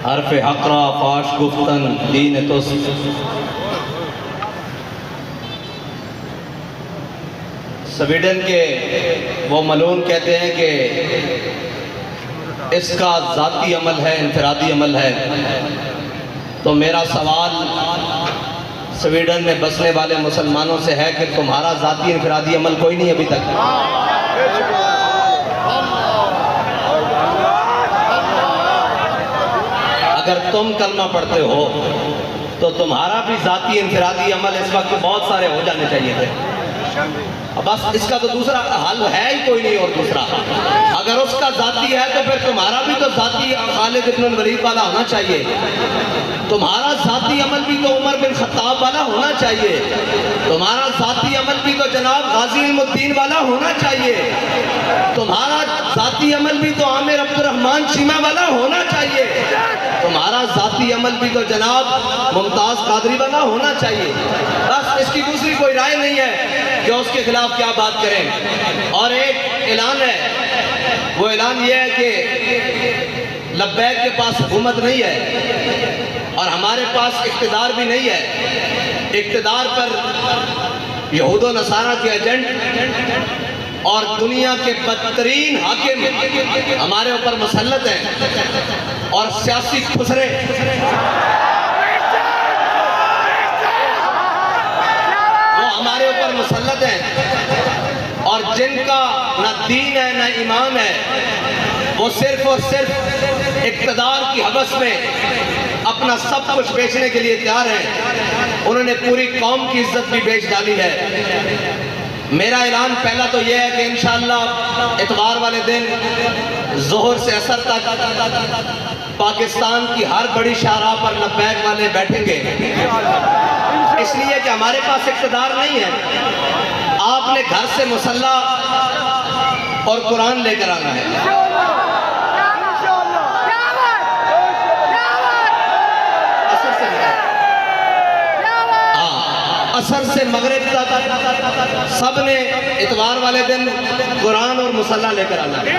حرف حقرا فاش گفتن دین توست. سویڈن کے وہ ملون کہتے ہیں کہ اس کا ذاتی عمل ہے، انفرادی عمل ہے. تو میرا سوال سویڈن میں بسنے والے مسلمانوں سے ہے کہ تمہارا ذاتی انفرادی عمل کوئی نہیں ابھی تک؟ اگر تم کلمہ پڑھتے ہو تو تمہارا بھی ذاتی انفرادی عمل اس وقت بہت سارے ہو جانے چاہیے تھے. بس اس کا تو دوسرا حل ہے ہی کوئی نہیں. اور دوسرا اگر اس کا ذاتی ہے تو پھر تمہارا بھی تو ذاتی خالد ابن الولید والا ہونا چاہیے. تمہارا ذاتی عمل بھی تو عمر بن خطاب والا ہونا چاہیے. تمہارا ذاتی عمل بھی تو جناب غازی علم الدین والا ہونا چاہیے. تمہارا ذاتی عمل بھی تو عامر عبد الرحمن شیمہ والا ہونا چاہیے. تمہارا ذاتی عمل بھی تو جناب ممتاز قادری والا ہونا چاہیے. بس اس کی دوسری کوئی رائے نہیں ہے کہ اس کے خلاف کیا بات کریں. اور ایک اعلان ہے، وہ اعلان یہ ہے کہ لبیک کے پاس حکومت نہیں ہے اور ہمارے پاس اقتدار بھی نہیں ہے. اقتدار پر یہود و نصارہ کے ایجنٹ اور دنیا کے بدترین حاکم ہمارے اوپر مسلط ہیں اور سیاسی خسرے وہ ہمارے اوپر مسلط ہیں اور جن کا نہ دین ہے نہ ایمان ہے. وہ صرف اور صرف اقتدار کی حوث میں اپنا سب کچھ بیچنے کے لیے تیار ہیں. انہوں نے پوری قوم کی عزت بھی بیچ ڈالی ہے. میرا اعلان پہلا تو یہ ہے کہ انشاءاللہ اتوار والے دن ظہر سے عصر تک پاکستان کی ہر بڑی شاہراہ پر لبیک والے بیٹھیں گے. اس لیے کہ ہمارے پاس اقتدار نہیں ہے. آپ نے گھر سے مسلح اور قرآن لے کر آنا ہے. عصر سے مغرب تک سب نے اتوار والے دن قرآن اور مسلح لے کر آنا ہے.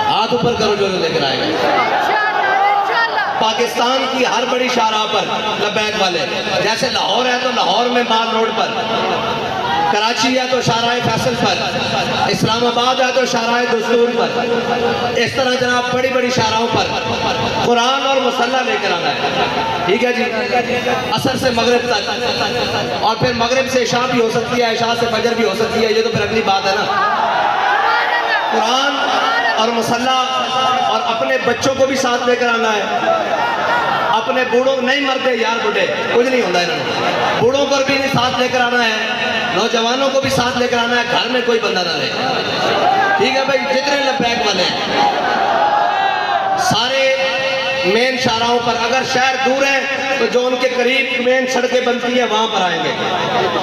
ہاتھ اوپر کرو جو لے کر آئے گا. پاکستان کی ہر بڑی شاہراہ پر لبیک والے، جیسے لاہور ہے تو لاہور میں مال روڈ پر، کراچی ہے تو شاہراہ فیصل پر، اسلام آباد ہے تو شاہراہ دستور پر. اس طرح جناب بڑی بڑی شاہراہوں پر قرآن اور مسلح لے کر آنا ہے. ٹھیک ہے جی؟ عصر سے مغرب تک، اور پھر مغرب سے عشاء بھی ہو سکتی ہے، عشاء سے فجر بھی ہو سکتی ہے. یہ تو پھر اگلی بات ہے نا. قرآن اور مسلح، اور اپنے بچوں کو بھی ساتھ لے کر آنا ہے. اپنے بوڑھوں نہیں مرتے یار، بوڑھے کچھ نہیں ہوتا ہے. بوڑھوں کو بھی ساتھ لے کر آنا ہے، نوجوانوں کو بھی ساتھ لے کر آنا ہے. گھر میں کوئی بندہ نہ رہے. ٹھیک ہے بھائی؟ جتنے لبیک والے ہیں سارے مین شاہراہوں پر، اگر شہر دور ہیں تو جو ان کے قریب مین سڑکیں بنتی ہیں وہاں پر آئیں گے.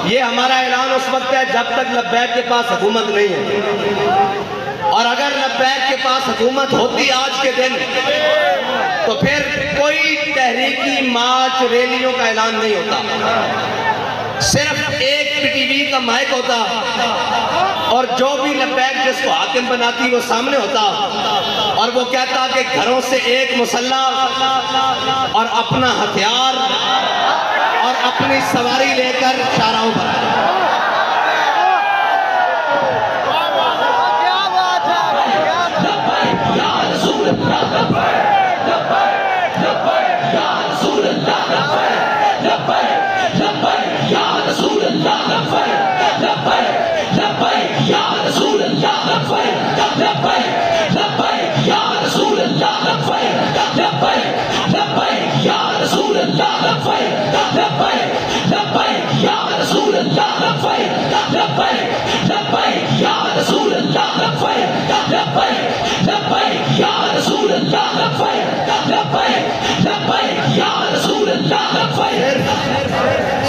یہ ہمارا اعلان اس وقت ہے جب تک لبیک کے پاس حکومت نہیں ہے. اور اگر لبیک کے پاس حکومت ہوتی آج کے دن تو پھر کوئی تحریکی مارچ ریلیوں کا اعلان نہیں ہوتا. صرف ایک پی ٹی وی کا مائک ہوتا اور جو بھی لبیک جس کو حاکم بناتی وہ سامنے ہوتا اور وہ کہتا کہ گھروں سے ایک مسلح اور اپنا ہتھیار اور اپنی سواری لے کر شاہراہوں پر آئے.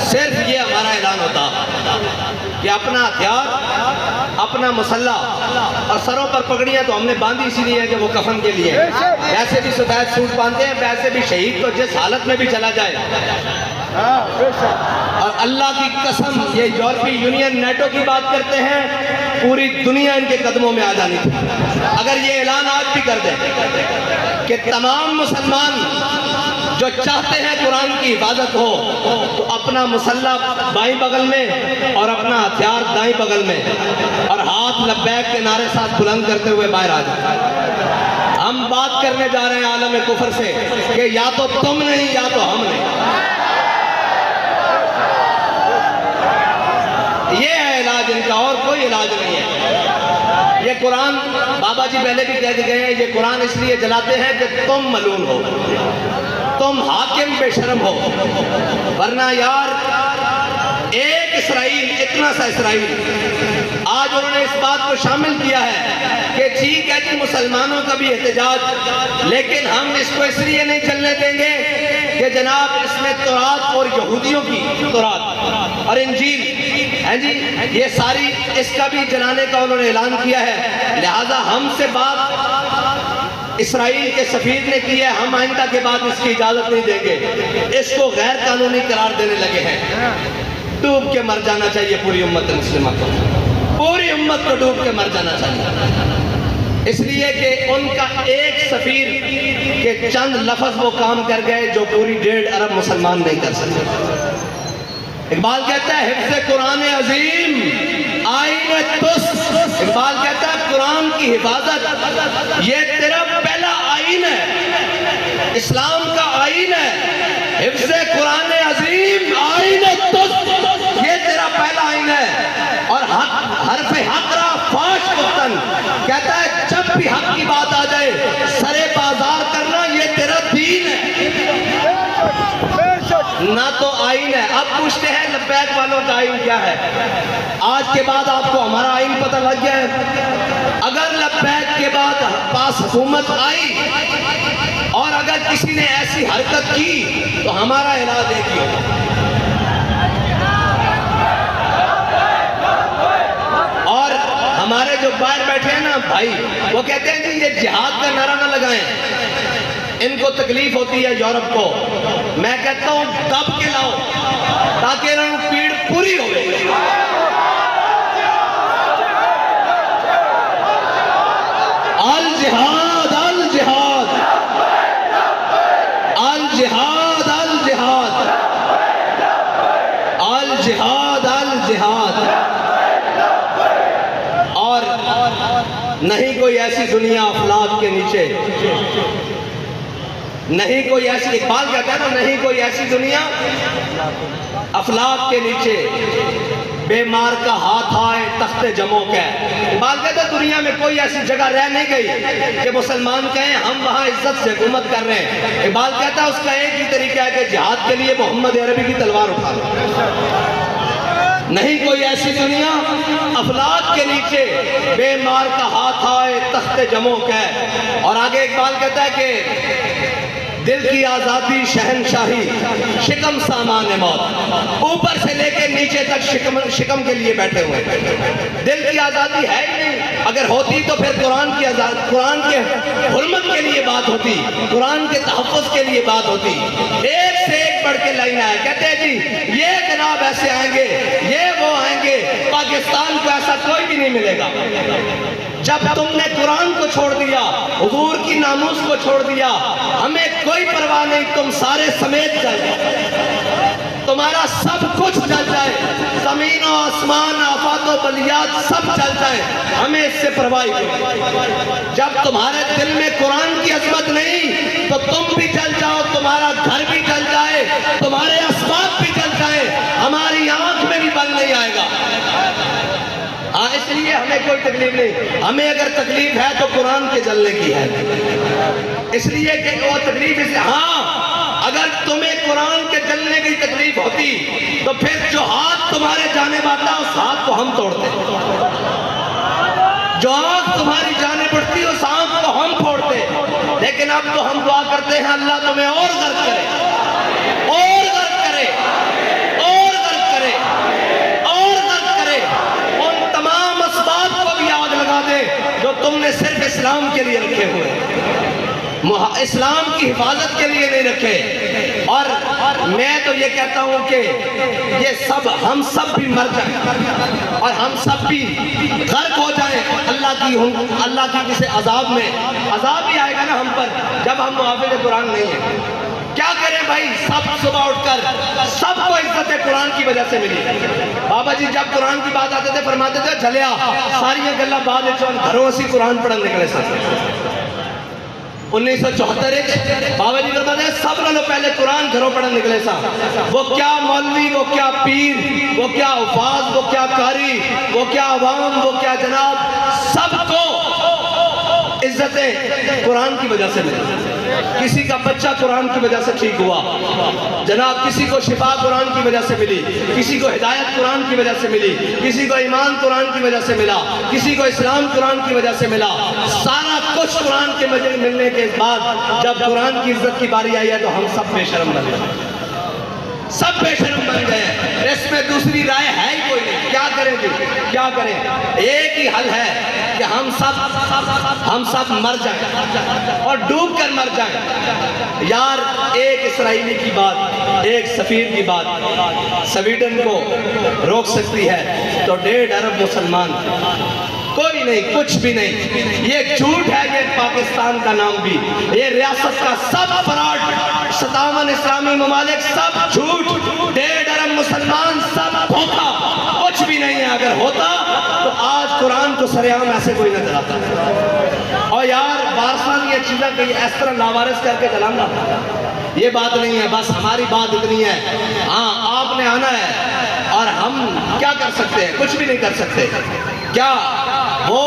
صرف یہ ہمارا اعلان ہوتا کہ اپنا ہتھیار، اپنا مسلح، اور سروں پر پگڑیاں تو ہم نے باندھی اسی لیے کہ وہ کفن کے لیے. ایسے بھی سفید سوٹ باندھتے ہیں، ویسے بھی شہید تو جس حالت میں بھی چلا جائے اور اللہ کی قسم یہ یورپی یونین نیٹو کی بات کرتے ہیں، پوری دنیا ان کے قدموں میں آ جانی تھی اگر یہ اعلان آج بھی کر دیں کہ تمام مسلمان جو چاہتے ہیں قرآن کی حفاظت ہو تو اپنا مسلح بائیں بغل میں اور اپنا ہتھیار دائیں بغل میں اور ہاتھ لبیک کے نعرے ساتھ بلند کرتے ہوئے باہر آ جائیں۔ ہم بات کرنے جا رہے ہیں عالم کفر سے کہ یا تو تم نہیں یا تو ہم نہیں۔ یہ ہے علاج ان کا، اور کوئی علاج نہیں ہے۔ یہ قرآن بابا جی پہلے بھی کہہ گئے ہیں، یہ قرآن اس لیے جلاتے ہیں کہ تم ملعون ہو، تم حاکم بے شرم ہو، ورنہ یار ایک اسرائیل، اتنا سا اسرائیل، آج انہوں نے اس بات کو شامل کیا ہے کہ ٹھیک ہے جی مسلمانوں کا بھی احتجاج، لیکن ہم اس کو اس لیے نہیں چلنے دیں گے کہ جناب اس میں تورات اور یہودیوں کی تورات اور انجیل ہے جی، یہ ساری اس کا بھی جلانے کا انہوں نے اعلان کیا ہے، لہذا ہم سے بات اسرائیل کے سفیر نے کی ہے، ہم آئندہ کے بعد اس کی اجازت نہیں دیں گے، اس کو غیر قانونی قرار دینے لگے ہیں۔ ڈوب کے مر جانا چاہیے پوری امت مسلمہ کو، پوری امت کو ڈوب کے مر جانا چاہیے، اس لیے کہ ان کا ایک سفیر کے چند لفظ وہ کام کر گئے جو پوری 1.5 ارب مسلمان نہیں کر سکتے۔ اقبال کہتا ہے حفظ قرآن عظیم آئین تست، اقبال کہتا ہے قرآن کی حفاظت یہ تیرا پہلا آئین ہے، اسلام کا آئین ہے۔ حفظ قرآن عظیم آئین تست یہ تیرا پہلا آئین ہے۔ اور حرف حق را فاش گفتن، کہتا ہے جب بھی حق کی بات آ جائے سرے بازار کرنا یہ تیرا دین ہے، نہ تو آئین ہے۔ اب پوچھتے ہیں لبیک والوں کا آئین کیا ہے؟ آج کے بعد آپ کو ہمارا آئین پتہ لگ گیا ہے۔ اگر لبیک کے بعد پاس حکومت آئی اور اگر کسی نے ایسی حرکت کی تو ہمارا علاج ایک ہی ہوگا، اور ہمارے جو باہر بیٹھے ہیں نا بھائی وہ کہتے ہیں کہ یہ جہاد کا نعرہ نہ لگائیں، ان کو تکلیف ہوتی ہے یورپ کو، میں کہتا ہوں دب کے لاؤ تاکہ انہوں پیڑ پوری ہو گئی۔ الجہاد الجہاد الجہاد الجہاد الجہاد الجہاد، اور نہیں کوئی ایسی دنیا افلاک کے نیچے، نہیں کوئی ایسی، اقبال کہتا ہے نا نہیں کوئی ایسی دنیا افلاک کے نیچے بیمار کا ہاتھ آئے تخت جموں کا۔ اقبال کہتا ہے دنیا میں کوئی ایسی جگہ رہ نہیں گئی کہ مسلمان کہیں ہم وہاں عزت سے حکومت کر رہے ہیں۔ اقبال کہتا ہے اس کا ایک ہی طریقہ ہے کہ جہاد کے لیے محمد عربی کی تلوار اٹھا لو۔ نہیں کوئی ایسی دنیا افلاک کے نیچے بیمار کا ہاتھ آئے تخت جموں کا۔ اور آگے اقبال کہتا ہے کہ دل کی آزادی شہنشاہی شکم سامان موت، اوپر سے لے کے نیچے تک شکم کے لیے بیٹھے ہوئے۔ دل کی آزادی ہے ہی نہیں، اگر ہوتی تو پھر قرآن کی قرآن کے حرمت کے لیے بات ہوتی، قرآن کے تحفظ کے لیے بات ہوتی۔ ایک سے ایک بڑھ کے لائن آئے، کہتے ہیں جی یہ جناب ایسے آئیں گے، یہ وہ آئیں گے، پاکستان کو ایسا کوئی بھی نہیں ملے گا۔ جب تم نے قرآن کو چھوڑ دیا، حضور کی ناموس کو چھوڑ دیا، ہمیں کوئی پرواہ نہیں، تم سارے سمیت جل جائے، تمہارا سب کچھ جل جائے، زمین و آسمان آفات و بلیات سب جل جائے، ہمیں اس سے پرواہ نہیں۔ جب تمہارے دل میں قرآن کی عظمت نہیں تو تم بھی جل جاؤ، تمہارا گھر بھی جل جائے، تمہارے اسباب بھی جل جائے، ہماری آنکھ میں بھی بل نہیں آئے گا۔ ہاں اس لیے ہمیں کوئی تکلیف نہیں، ہمیں اگر تکلیف ہے تو قرآن کے جلنے کی ہے، اس لیے کہ وہ تکلیف اس، ہاں اگر تمہیں قرآن کے جلنے کی تکلیف ہوتی تو پھر جو ہاتھ تمہارے جانے والا اس ہاتھ کو ہم توڑتے، جو آنکھ تمہاری جانے پڑتی اس آنکھ کو ہم پھوڑتے، لیکن اب تو ہم دعا کرتے ہیں اللہ تمہیں اور غرق کرے، اور غرق کرے، اور غرق کرے، اور غرق کرے، ان تمام اسباب کو بھی آگ لگا دے جو تم نے صرف اسلام کے لیے رکھے ہوئے۔ اسلام کی حفاظت کے لیے نہیں رکھے. اور میں تو یہ کہتا ہوں کہ یہ سب ہم سب بھی مر جائیں اور ہم سب بھی غرق ہو جائیں اللہ کی کسی عذاب میں. عذاب بھی آئے گا نا ہم پر جب ہم محافظ قرآن نہیں ہیں. کیا کریں بھائی؟ سب صبح اٹھ کر سب کو عزت قرآن کی وجہ سے ملی. بابا جی جب قرآن کی بات آتے تھے فرماتے تھے جھلیا ساری گلا بعد گھروں سے قرآن پڑھن نکلے سکتے. 1974 بابا جی فرماتے ہیں سب نالوں پہلے قرآن گھروں پڑھن نکلے سا. وہ کیا مولوی، وہ کیا پیر، وہ کیا حفاظ، وہ کیا قاری، وہ کیا عوام، وہ کیا جناب، سب کو عزت قرآن کی وجہ سے ملی. کسی کا بچہ قرآن کی وجہ سے ٹھیک ہوا جناب، کسی کو شفا قرآن کی وجہ سے ملی، کسی کو ہدایت قرآن کی وجہ سے ملی، کسی کو ایمان قرآن کی وجہ سے ملا، کسی کو اسلام قرآن کی وجہ سے ملا. سارا کچھ قرآن کے ملنے کے بعد جب قرآن کی عزت کی باری آئی ہے تو ہم سب بے شرم بن گئے، سب بے شرم بن گئے. اس میں دوسری رائے ہے ہی کوئی نہیں. کیا کریں جی؟ کیا کریں؟ ایک ہی حل ہے کہ ہم سب مر جائیں اور ڈوب کر مر جائیں. یار ایک اسرائیلی کی بات، ایک سفیر کی بات سویڈن کو روک سکتی ہے تو 1.5 ارب مسلمان کوئی نہیں، کچھ بھی نہیں. یہ جھوٹ ہے یہ پاکستان کا نام بھی، یہ ریاست کا سب فراڈ، 57 اسلامی ممالک سب جھوٹ، 1.5 ارب مسلمان سب دھوکا، کچھ بھی نہیں ہے. اگر ہوتا تو آج قرآن کو سرعام ایسے کوئی نہ چلاتا. اور یار بارسان یہ چیزیں کہ اس طرح لاوارث کر کے چلانا یہ بات نہیں ہے. بس ہماری بات اتنی ہے، ہاں آپ نے آنا ہے اور ہم کیا کر سکتے ہیں؟ کچھ بھی نہیں کر سکتے. کیا وہ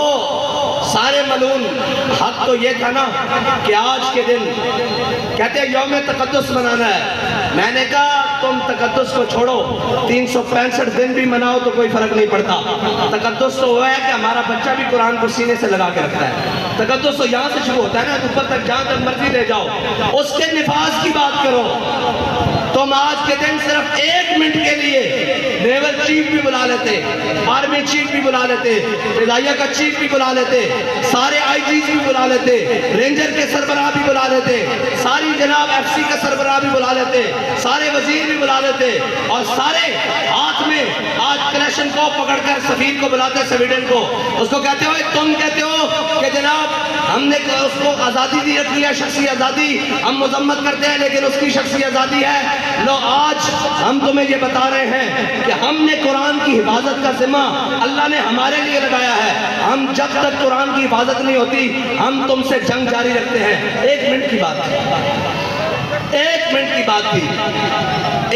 سارے ملون حق تو یہ تھا نا کہ آج کے دن کہتے ہیں یوم تقدس منانا ہے. میں نے کہا تم تقدس کو چھوڑو، 365 دن بھی مناؤ تو کوئی فرق نہیں پڑتا. تقدس تو وہ ہے کہ ہمارا بچہ بھی قرآن کو سینے سے لگا کے رکھتا ہے. تقدس تو یہاں سے شروع ہوتا ہے نا، اوپر تک جہاں تک مرضی لے جاؤ. اس کے نفاذ کی بات کرو. تم آج کے دن صرف 1 منٹ کے لیے نیول چیف بھی بلا لیتے، آرمی چیف بھی بلا لیتے، فضائیہ کا چیف بھی بلا لیتے، سارے آئی جیز بھی بلا لیتے، رینجر کے سربراہ بھی بلا لیتے، ساری جناب ایف سی کا سربراہ بھی بلا لیتے، سارے وزیر بھی بلا لیتے، اور سارے ہاتھ میں آج کلیشن کو پکڑ کر سفیر کو بلاتے سویڈن کو. اس کو کہتے ہو تم کہتے ہو کہ جناب ہم نے اس کو آزادی دی رکھی ہے، شخصی آزادی، ہم مذمت کرتے ہیں لیکن اس کی شخصی آزادی ہے. لو آج ہم تمہیں یہ بتا رہے ہیں کہ ہم نے قرآن کی حفاظت کا ذمہ اللہ نے ہمارے لیے لگایا ہے. ہم جب تک قرآن کی حفاظت نہیں ہوتی ہم تم سے جنگ جاری رکھتے ہیں. 1 منٹ کی بات تھی، 1 منٹ کی بات تھی،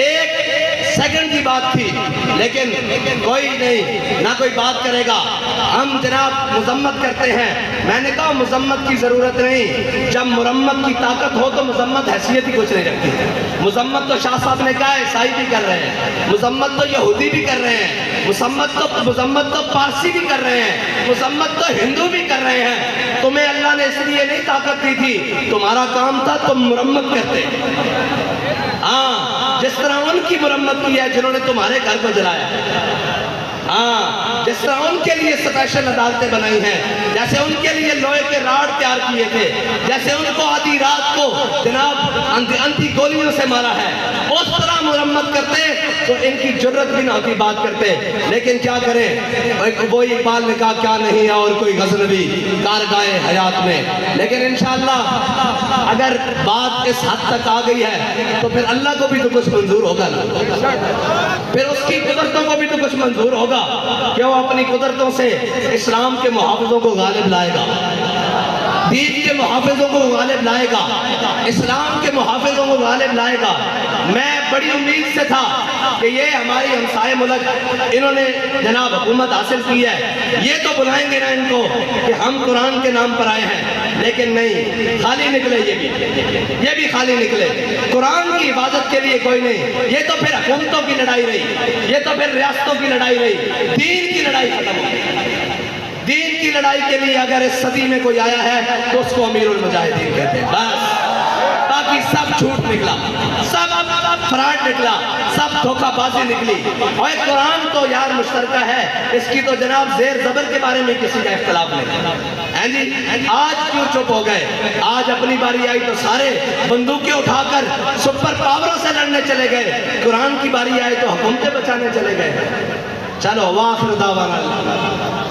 1 سیکنڈ کی بات تھی، لیکن کوئی نہیں، نہ کوئی بات کرے گا. ہم جناب مذمت کرتے ہیں. میں نے کہا مذمت کی ضرورت نہیں. جب مرمت کی طاقت ہو تو مذمت حیثیت ہی کچھ نہیں رکھتی. مذمت تو شاہ صاحب نے کہا عیسائی بھی کر رہے ہیں، مذمت تو یہودی بھی کر رہے ہیں، مذمت تو پارسی بھی کر رہے ہیں، مذمت تو ہندو بھی کر رہے ہیں. تمہیں اللہ نے اس لیے نہیں طاقت دی تھی، تمہارا کام تھا تم مرمت کرتے. ہاں جس طرح ان کی مرمت کی ہے جنہوں نے تمہارے گھر کو جلایا. ہاں جس طرح ان کے لیے اسپیشل عدالتیں بنائی ہیں، جیسے ان کے لیے لوہے کے راڈ تیار کیے تھے، جیسے ان کو آدھی رات کو جناب انتی گولیوں سے مارا ہے، اس طرح مرمت کرتے تو ان کی جرت بھی نہ ہوتی بات کرتے. لیکن کیا کریں، وہ اقبال نے کہا کیا نہیں ہے اور کوئی غزنوی کارگاہ حیات میں. لیکن انشاءاللہ اگر بات اس حد تک آ گئی ہے تو پھر اللہ کو بھی تو کچھ منظور ہوگا نا، پھر اس کی قدرتوں کو بھی تو کچھ منظور ہوگا کہ وہ اپنی قدرتوں سے اسلام کے محافظوں کو غالب لائے گا، دین کے محافظوں کو غالب لائے گا، اسلام کے محافظوں کو غالب لائے گا. میں بڑی امید سے تھا کہ یہ ہماری ہمسائے ملک انہوں نے جناب حکومت حاصل کی ہے، یہ تو بلائیں گے نا ان کو کہ ہم قرآن کے نام پر آئے ہیں. لیکن نہیں، خالی نکلے یہ بھی خالی نکلے. قرآن کی حفاظت کے لیے کوئی نہیں. یہ تو پھر حکومتوں کی لڑائی رہی، یہ تو پھر ریاستوں کی لڑائی رہی. دین کی لڑائی ختم ہو گئی. دین کی لڑائی کے لیے اگر اس صدی میں کوئی آیا ہے تو اس کو امیر المجاہدین کہتے ہیں. بس باقی سب جھوٹ نکلا، سب فراڈ نکلا، سب دھوکہ بازی نکلی. اور قرآن تو یار مشترکہ ہے، اس کی تو جناب زیر زبر کے بارے میں کسی کا اختلاف نہیں. ہیں جی آج کیوں چپ ہو گئے؟ آج اپنی باری آئی تو سارے بندوقیں اٹھا کر سپر پاوروں سے لڑنے چلے گئے، قرآن کی باری آئی تو حکومتیں بچانے چلے گئے۔ چلو واخر دعوانا